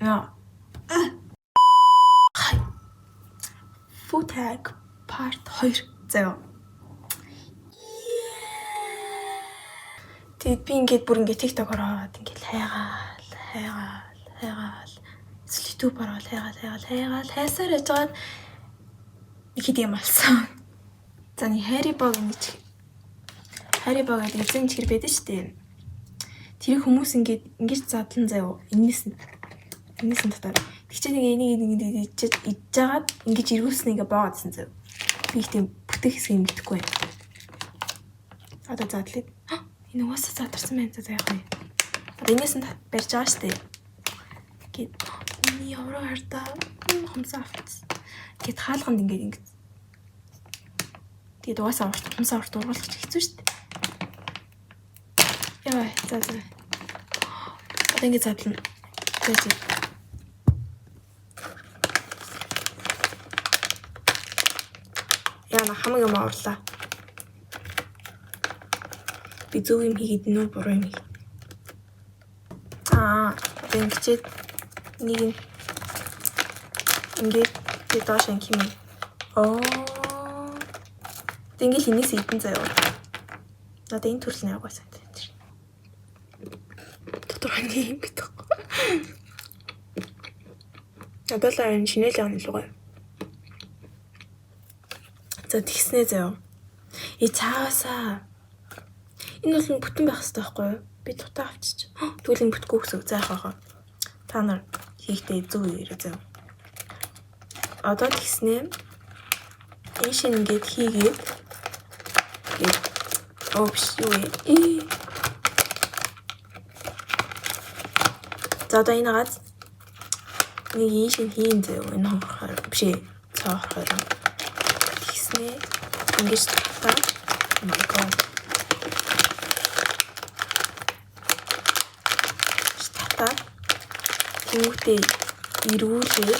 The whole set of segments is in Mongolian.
Яа. Food tag part 2 заяа. Тэгээд би ингээд бүр ингээд TikTok ороод ингээд хайгаал. Эсвэл YouTube ороод хайгаал. Хайсаар яжгаад нэг хэд юм болсон. За нэг Harry Potter гэдэг эзэн чихэр байдаг шүү дээ. Тэр хүмүүс ингээд задлан заяа. Энэс нь дотор. Тэгчээ нэг энийг ижжагаад ингэж эргүүлсэн ингээ боогаадсэн заяа. Би их тийм бүтээх хэсгийг мэдэхгүй байна. Одоо задлаа. Энэ уусаа задарсан байна за яах вэ? Одоо энэс нь барьж байгаа шүү дээ. Гэт миний авраг хартаа хомсоо авчихсан. Гэт хаалганд ингээд тэгээд уусаа хомсоо урт ургуулах хэцүү шүү дээ. Яа за. Одоо ингээд задлана. Тэгээд яна хамаг юм уурлаа. Би зөв юм хийгээд нүү буруу юм хий. Ингэчээд нэг ингээд доош ин химээ. Тэнгэл хинээс идэн заяа. Одоо энэ төрлийн агаас энэ. Тодорхой юм гэдэг. Одоо л энэ шинэл явна л гоё. За тэгснэ заяа. Цаасаа. Энэ бол бүтэн байх хэрэгтэй байхгүй юу? Би дутаа авчиж. Тэгвэл энэ бүтггүй гэсэн үг заах байхаа. Та нар хийхдээ зөв ирээ заяа. Одоо тэгснэ. Энэ шин ингээд хийгээд юу вэ? За одоо энэ газ нэг энэ шин хийн заяа. Энэ хонхоор биш ээ. Цаахаар. Тэгснэ. Ингээд та. Oh my god. Үүтэй ирүүлээ.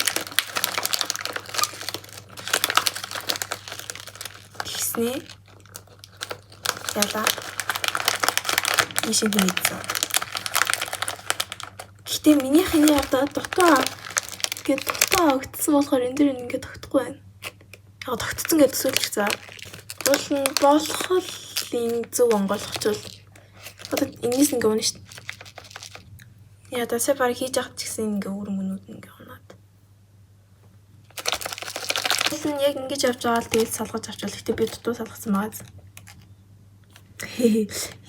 Тэгснэ. Яла. Ишин хийсэн. Гэтэ минийхний одоо дутаа өгдсөн болохоор энэ дэр ингээд тогтохгүй байна. Яг тогтцсон гэдэг төсөөлчих заа. Болох л энэ зөв онгойлгочвол одоо энэс ингээ унаа шүү. Яа тасаа баг хийж явах гэсэн ингээ өөр мөнүүд ингээ унаад. Тэгсэн яг ингэж явж байгаа л тэгээд салгаж авчвал гэтээ би дутуу салгасан байгаа.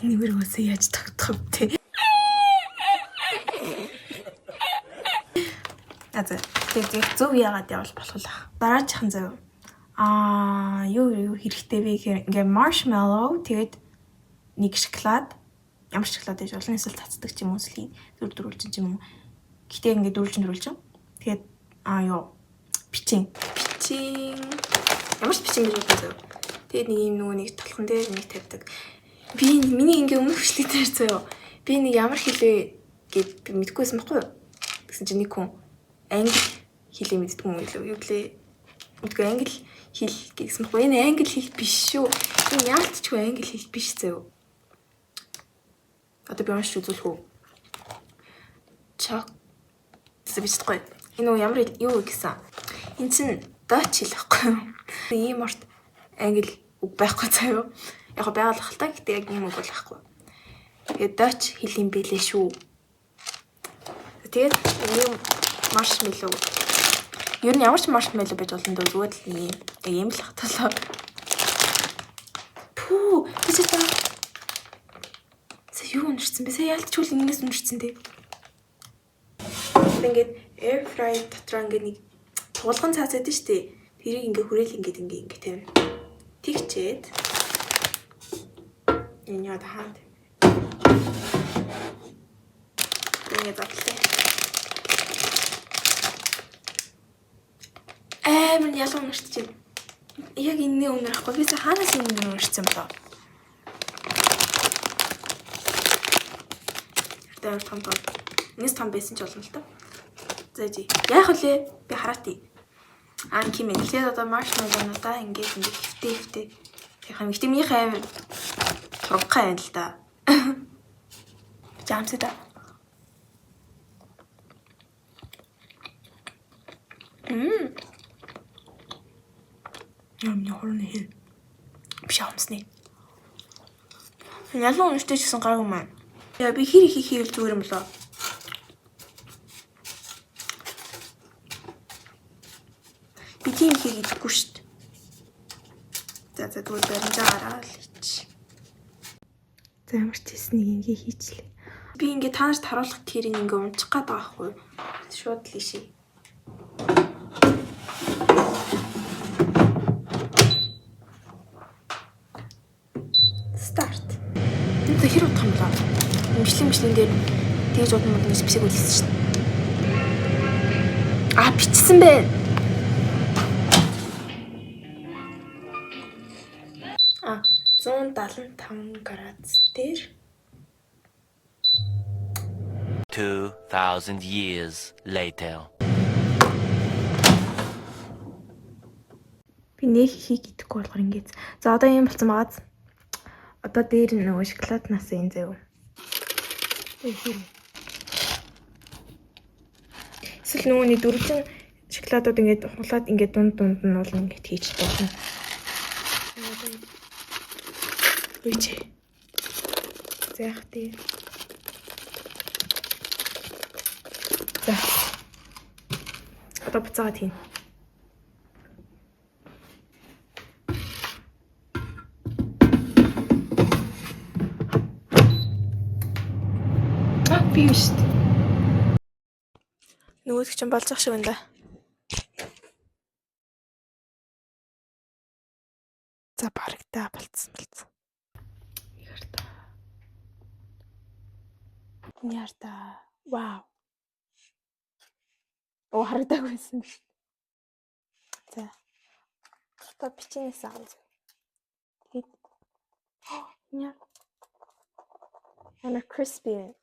Энэ мөрөөсөө яаж тогтох вэ? Тэгээд зөв яагаад явал болох вэ? Дараачихан заяа. Юу хэрэгтэй вэ гэхээр ингээ marshmallow тэгээд нэг шоколад ямар шоколад гэж олон эсвэл цацдаг ч юм уу эсвэл дөрвөлжин ч юм уу. Гэтээ ингээ дөрвөлжин. Тэгээд бичин. Ямар ч бичин гэж боддог. Тэгээд нэг юм нэг толхон дээр нэг тавьдаг. Миний ингээ өмнөх хөшлөг дээр заяа. Би нэг ямар хэлээ гэд мэдгүйсэн байхгүй юу? Тэгсэн чинь нэг хүн англи хэлээ мэддэг юм уу юу гэлээ. Мэдгүй англи хэл гэсэн байхгүй. Энэ англи хэл биш шүү. Энэ яалтчгүй англи хэл биш заяа. Одоо би уншиж үзүүлэх үү? Сэвчтэй. Энэ ямар юу гэсэн? Энэ чинь Dutch хэл байхгүй юу? Ийм урт англи үг байхгүй заяа. Яг байгаль хальтаа гэхдээ яг ийм үг бол байхгүй. Тэгээд Dutch хэл юм бэлээ шүү. Тэгээд ийм marshmallow. Ер нь ямар ч marshmallow байж болно дөө зүгээр л ийм л хаталаа. Тэсээ та. Юу уншсан бэ? Сая ялтчгүй энэс уншсан дээ. Ингээд air fry дотор ингээд нэг туулган цаас байдаг шүү дээ. Тэрийг ингээд хүрээл ингээд тавина. Тэгчээд энэ яа таанд. Ингээд задлаа. Мэн ялан уншиж чинь. Яг энэний өмнө ахгүй. Би хаанаас энэ уншсан бэ? Тэр том. Энэс том байсан ч болно л та. За яах вэ? Би хараатыг. Кимээ. Тэгэхээр одоо marshmallow-нуудаа ингээд хөвтэй. Яг юм ихтэй минийх аим тургахай байна л да. Жамсаа. Миний хурны хэл. Биш амсны. Ялуу унштай ч гэсэн гайгүй маань. Яа би хэр их хийвэл зүгээр юм болоо. Би тийм хийх идэхгүй шүү дээ. За тэгвэл баримжаа гараад ич. За ямар ч хийснийг ингээ хийчлээ. Би ингээ та нарт харуулах тэрийг ингээ унчих гээд байгаа хгүй. Шууд л ишээ. Старт. Энэ хэр утга юм бэ? Мишлэн дээр тэгж удмууд нэг бисэг үлээсэн шүү дээ. Аа бичсэн бэ. 175 градус дээр 2000 years later. Би нэг хийх гэдэхгүй болохоор ингээд. За одоо юм болсон байгааз. Одоо дээр нөгөө шоколаднаас энэ заяа. Эсвэл нөгөөний дөрвөн шоколадууд ингээд хуглаад ингээд дунд нь бол ингээд хийж болно. Үгүй. Зээх тий. За. Одоо буцаагаад хийн. Би биш. Нөгөөд чинь болж ах шиг байна да. За барагдаа болцсон. Нярта. Вау. Оо харагдаагүй байсан биш. За. Одоо бичнээс авах. Тэгээд няа. Ана crispy.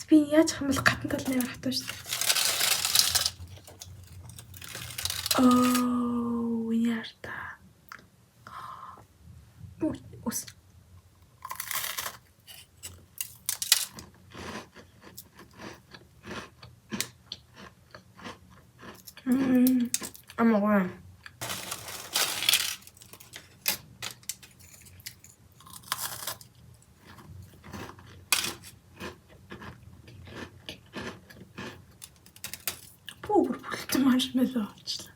Би яаж хамбал гатан талны авах шүү дээ. Oh, нярта. Ус. Амгаа. Бүр бүлтэн маршмеллоу авчлаа.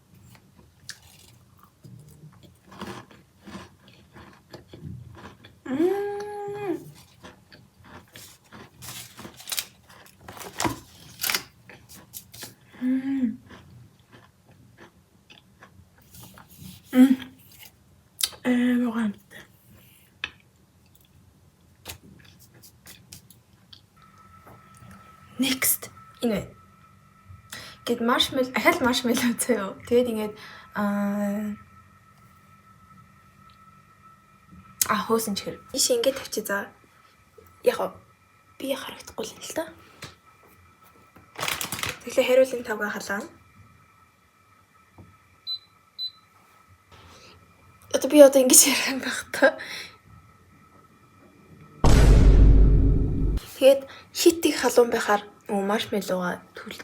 뭐가 Next. Энэ. Гэт маршмеллоу, ахал маршмеллоу заяа. Тэгээд ингээд хөөсөн чихэр. Иш ингээд тавьчих за. Яг би харагдахгүй л та. Тэгэхээр хариулын тавга халаа. Би одоо ингэж ярих юм байх та. Тэгээд хитийг халуун байхаар маршмеллоуга түл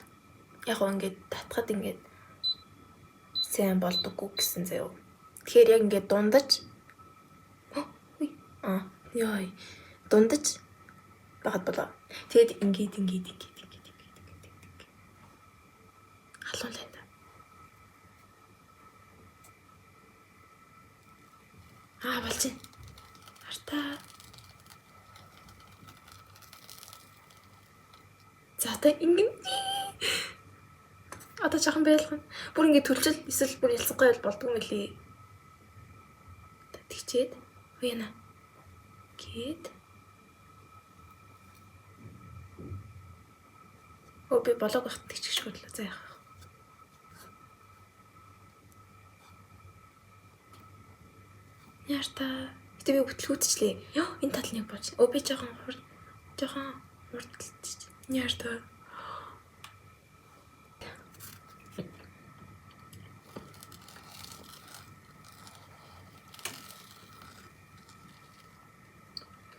яг ингээд татхад ингээд сайн болдоггүй гэсэн заяа. Тэгэхээр яг ингээд дундаж яа дундаж багт болоо. Тэгээд ингээд халуун лайна. Болж байна. Артаа. За одоо ингээд одоо жоохон байлгана. Бүр ингээд төлчл эсвэл бүр ялсангүй болдгоо мөлий. Тэгчээд үена. Гээд. Би болоог багт тэгчих шгүй л за яах. Ярта. Гэтэ би бүтлгүүтчлээ. Ёо энэ тал нэг бооч. Би жоохон хурдталж. Ярта.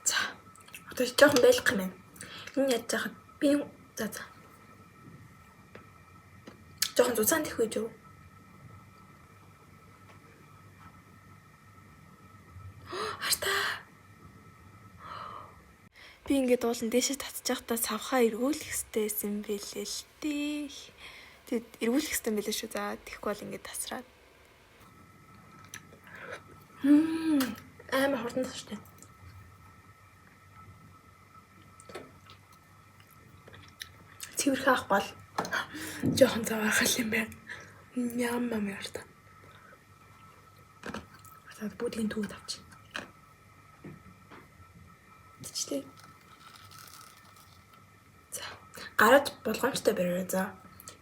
За. Одоо жоохон байлгах юм байна. Энэ яаж яахад би за. Жохон зузаан тэх үйж юу? Хартаа. Би ингээд уулан дээшээ татчих байхдаа савхаа эргүүлэх хэрэгтэй байсан бэлээ л дээ. Тэгэд эргүүлэх хэрэгтэй байлээ шүү. За тэгэхгүй бол ингээд тасраад. Амар хурдан тасчтай. Цэвэрх ах бол жохон заваархал юм байна. Ямар ярта. Хатад будгийн түүд авчих. Тэчлээ. За, гараад болгоомжтой бариа за.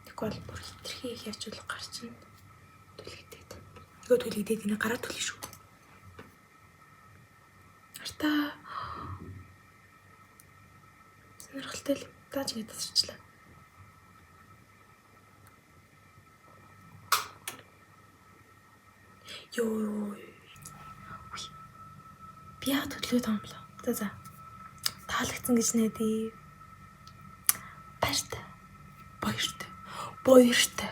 Тэгэхгүй бол бүр хитрхи их явж болох гар чинь түлэгдээд. Нөгөө түлэгдээд энэ гараад түлэх шүү. Артаа. Сонирхолтой л тааж ингэ тасарчлаа. Йоо. Би яа төдлөө таам бла. За. Таалагдсан гэж найдаа. Баяртай.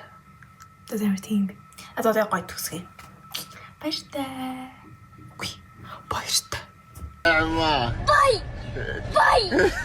За ямар тийм. Одоо гоё төгсгөө. Баяртай. Үгүй. Баяртай. Bye!